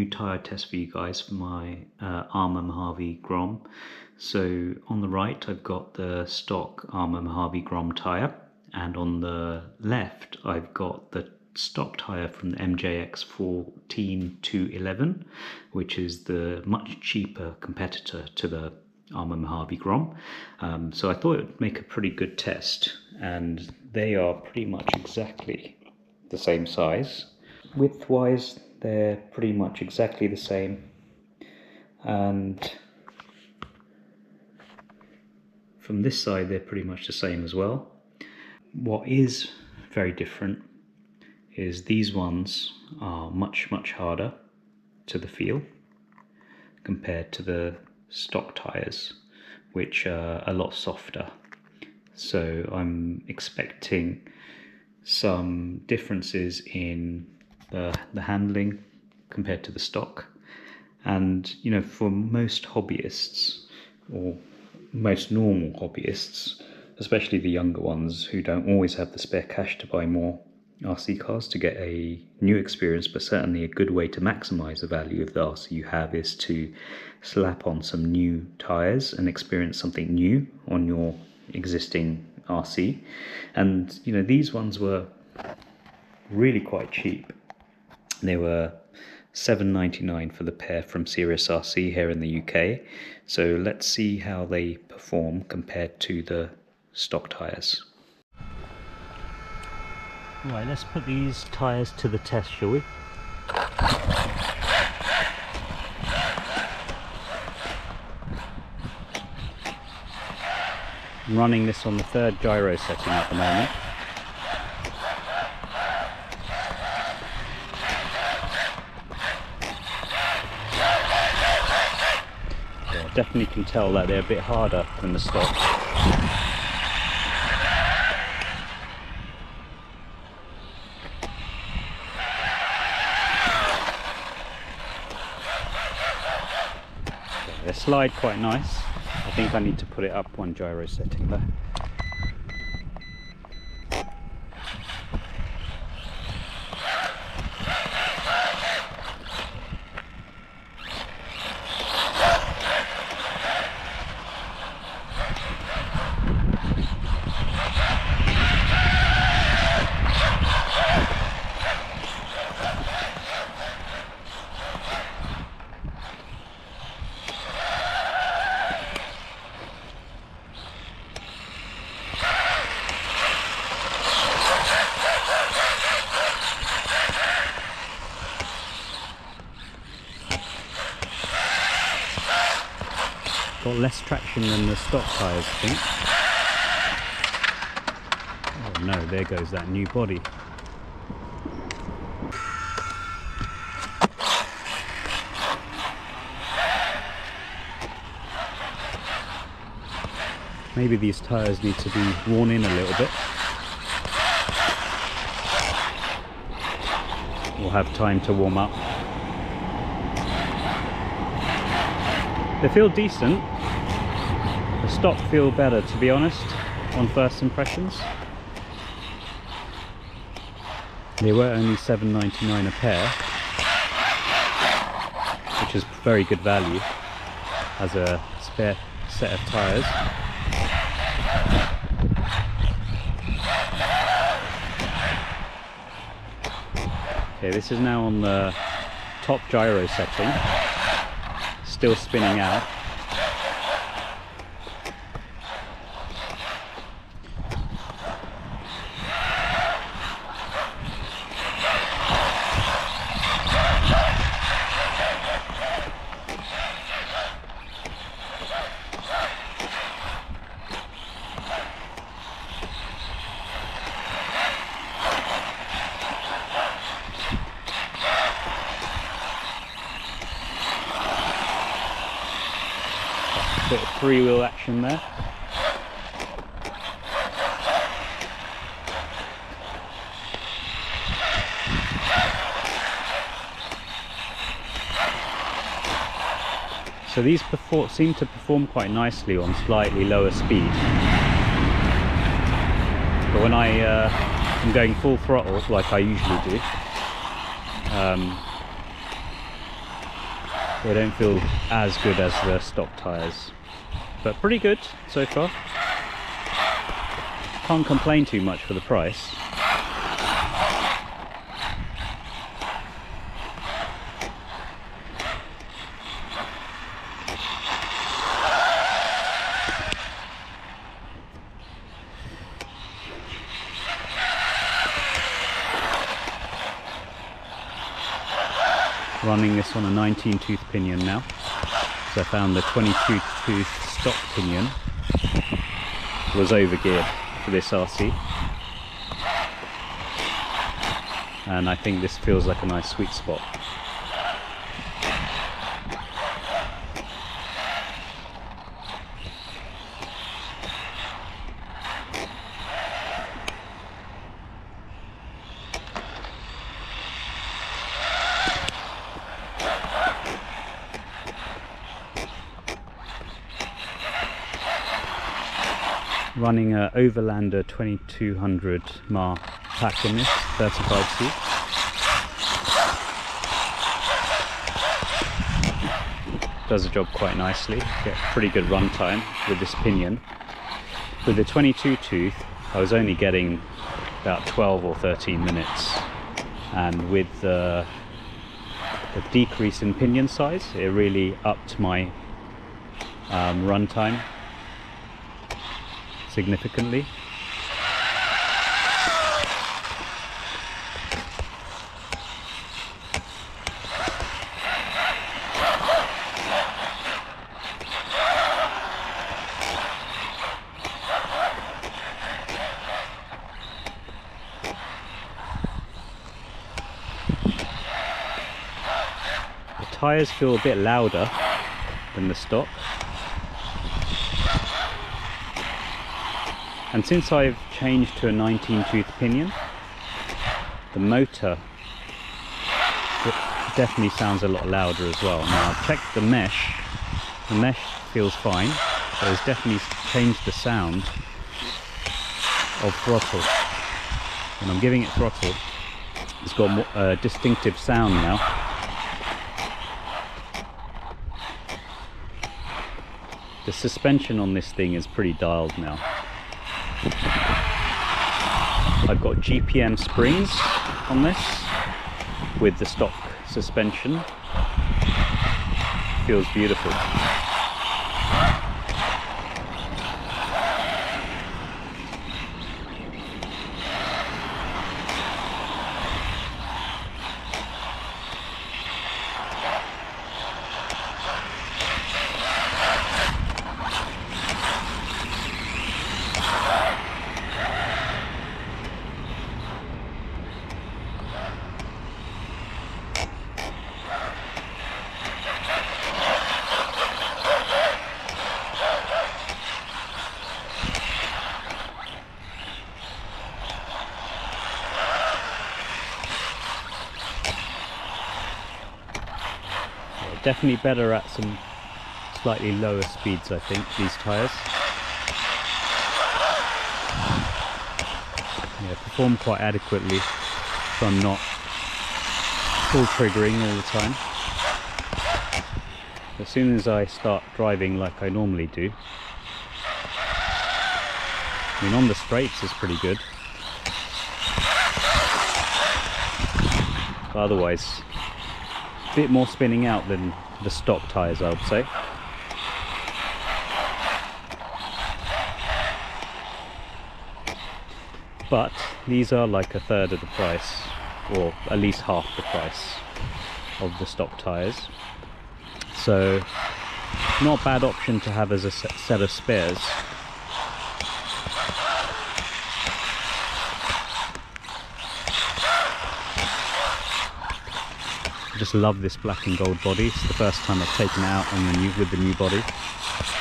tyre test for you guys for my Arrma Mojave Grom. So on the right I've got the stock Arrma Mojave Grom tyre, and on the left I've got the stock tyre from the MJX 14-11, which is the much cheaper competitor to the Arrma Mojave Grom. So I thought it would make a pretty good test, and they are pretty much exactly the same size. Width-wise, they're pretty much exactly the same, and from this side they're pretty much the same as well. What is very different is these ones are much harder to the feel compared to the stock tyres, which are a lot softer. So I'm expecting some differences in the handling compared to the stock. And you know, for most hobbyists, or most normal hobbyists, especially the younger ones who don't always have the spare cash to buy more RC cars to get a new experience, but certainly a good way to maximize the value of the RC you have is to slap on some new tyres and experience something new on your existing RC. And you know, these ones were really quite cheap. They were $7.99 for the pair from Serious RC here in the UK. So let's see how they perform compared to the stock tyres. Right, let's put these tyres to the test, shall we? I'm running this on the 3rd gyro setting at the moment. Yeah, I definitely can tell that they're a bit harder than the stock. They slide quite nice. I think I need to put it up one gyro setting there. Got less traction than the stock tyres, I think. Oh no, there goes that new body. Maybe these tyres need to be worn in a little bit. We'll have time to warm up. They feel decent. The stock feel better, to be honest, on first impressions. They were only $7.99 a pair, which is very good value as a spare set of tyres. Okay, this is now on the top gyro setting. Still spinning out. Bit of freewheel action there. So these seem to perform quite nicely on slightly lower speed. But when I am going full throttle, like I usually do, They don't feel as good as the stock tyres, but pretty good so far. Can't complain too much for the price. Running this on a 19-tooth pinion now, so I found the 22-tooth stock pinion was overgeared for this RC, and I think this feels like a nice sweet spot. Running a Overlander 2200 mAh pack in this 35C. Does the job quite nicely. Get pretty good run time with this pinion. With the 22 tooth, I was only getting about 12 or 13 minutes, and with the decrease in pinion size, it really upped my run time significantly. The tyres feel a bit louder than the stock. And since I've changed to a 19-tooth pinion, the motor definitely sounds a lot louder as well. Now I've checked the mesh feels fine, but it's definitely changed the sound of throttle. When I'm giving it throttle, it's got more, distinctive sound now. The suspension on this thing is pretty dialed now. I've got GPM springs on this with the stock suspension. Feels beautiful. Definitely better at some slightly lower speeds, I think, these tyres. Yeah, perform quite adequately, so I'm not full triggering all the time. As soon as I start driving like I normally do, I mean, on the straights is pretty good, but otherwise a bit more spinning out than the stock tyres, I would say. But these are like a third of the price, or at least half the price of the stock tyres, so not a bad option to have as a set of spares. I just love this black and gold body. It's the first time I've taken it out on the with the new body.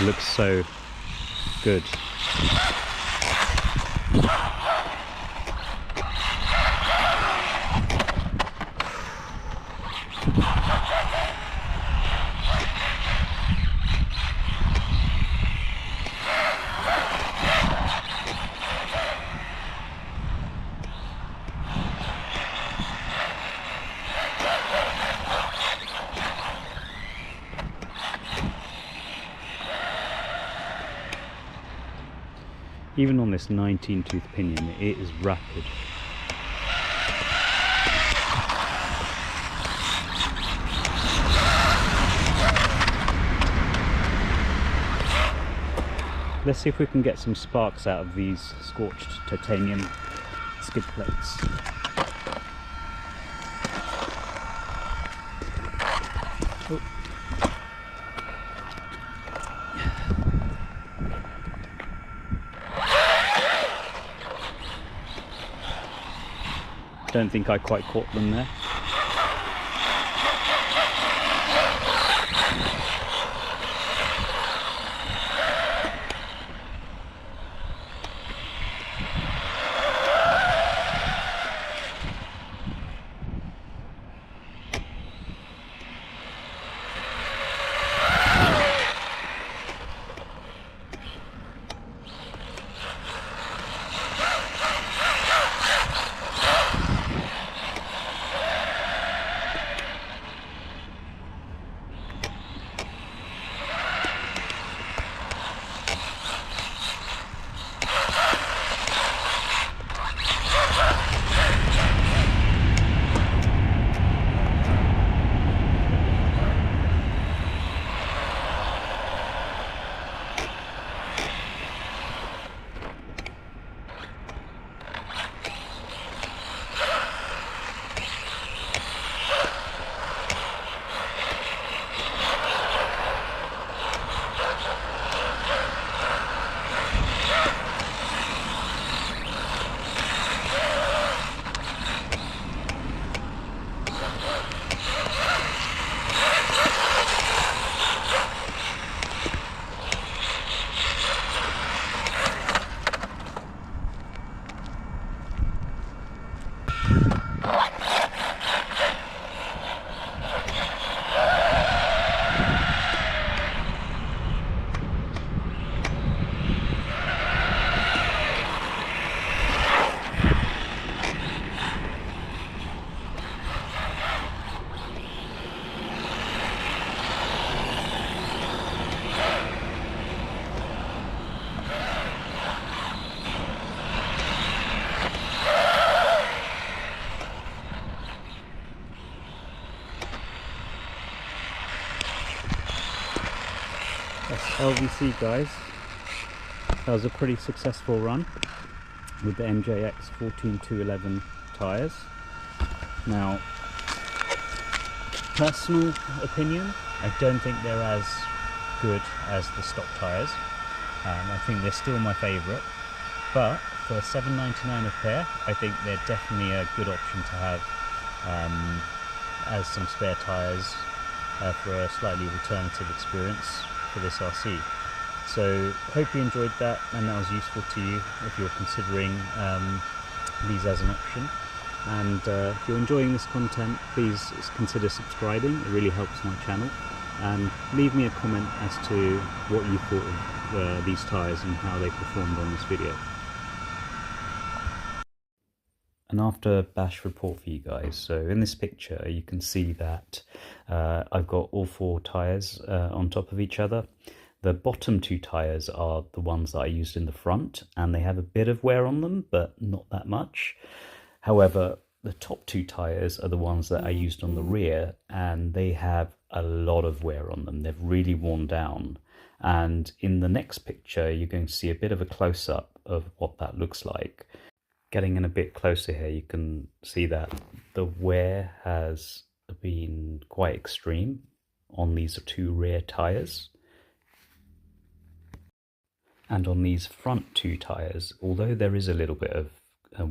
It looks so good. Even on this 19 tooth pinion, it is rapid. Let's see if we can get some sparks out of these scorched titanium skid plates. Oh. Don't think I quite caught them there. That's LVC, guys. That was a pretty successful run with the MJX 14211 tyres. Now, personal opinion, I don't think they're as good as the stock tyres. I think they're still my favourite, but for $7.99 a pair, I think they're definitely a good option to have as some spare tyres for a slightly alternative experience for this RC. So hope you enjoyed that and that was useful to you if you're considering these as an option. And if you're enjoying this content, please consider subscribing. It really helps my channel. And leave me a comment as to what you thought of these tyres and how they performed on this video. An after bash report for you guys. So in this picture you can see that I've got all four tyres on top of each other. The bottom two tyres are the ones that I used in the front, and they have a bit of wear on them, but not that much. However, the top two tyres are the ones that I used on the rear, and they have a lot of wear on them. They've really worn down. And in the next picture you're going to see a bit of a close-up of what that looks like. Getting in a bit closer here, you can see that the wear has been quite extreme on these two rear tyres. And on these front two tyres, although there is a little bit of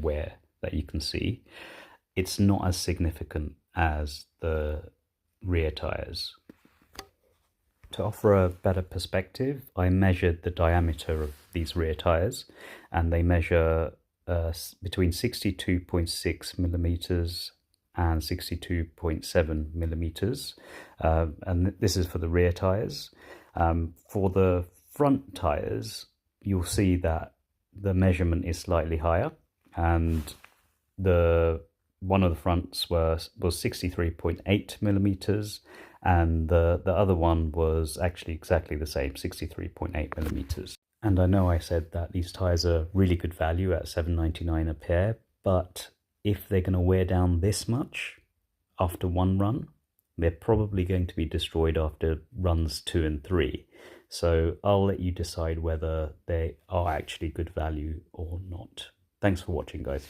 wear that you can see, it's not as significant as the rear tyres. To offer a better perspective, I measured the diameter of these rear tyres, and they measure between 62.6 millimeters and 62.7 millimeters, and this is for the rear tires. For the front tires, you'll see that the measurement is slightly higher, and one of the fronts was 63.8 millimeters, and the other one was actually exactly the same, 63.8 millimeters. And I know I said that these tyres are really good value at $7.99 a pair, but if they're going to wear down this much after one run, they're probably going to be destroyed after runs 2 and 3. So I'll let you decide whether they are actually good value or not. Thanks for watching, guys.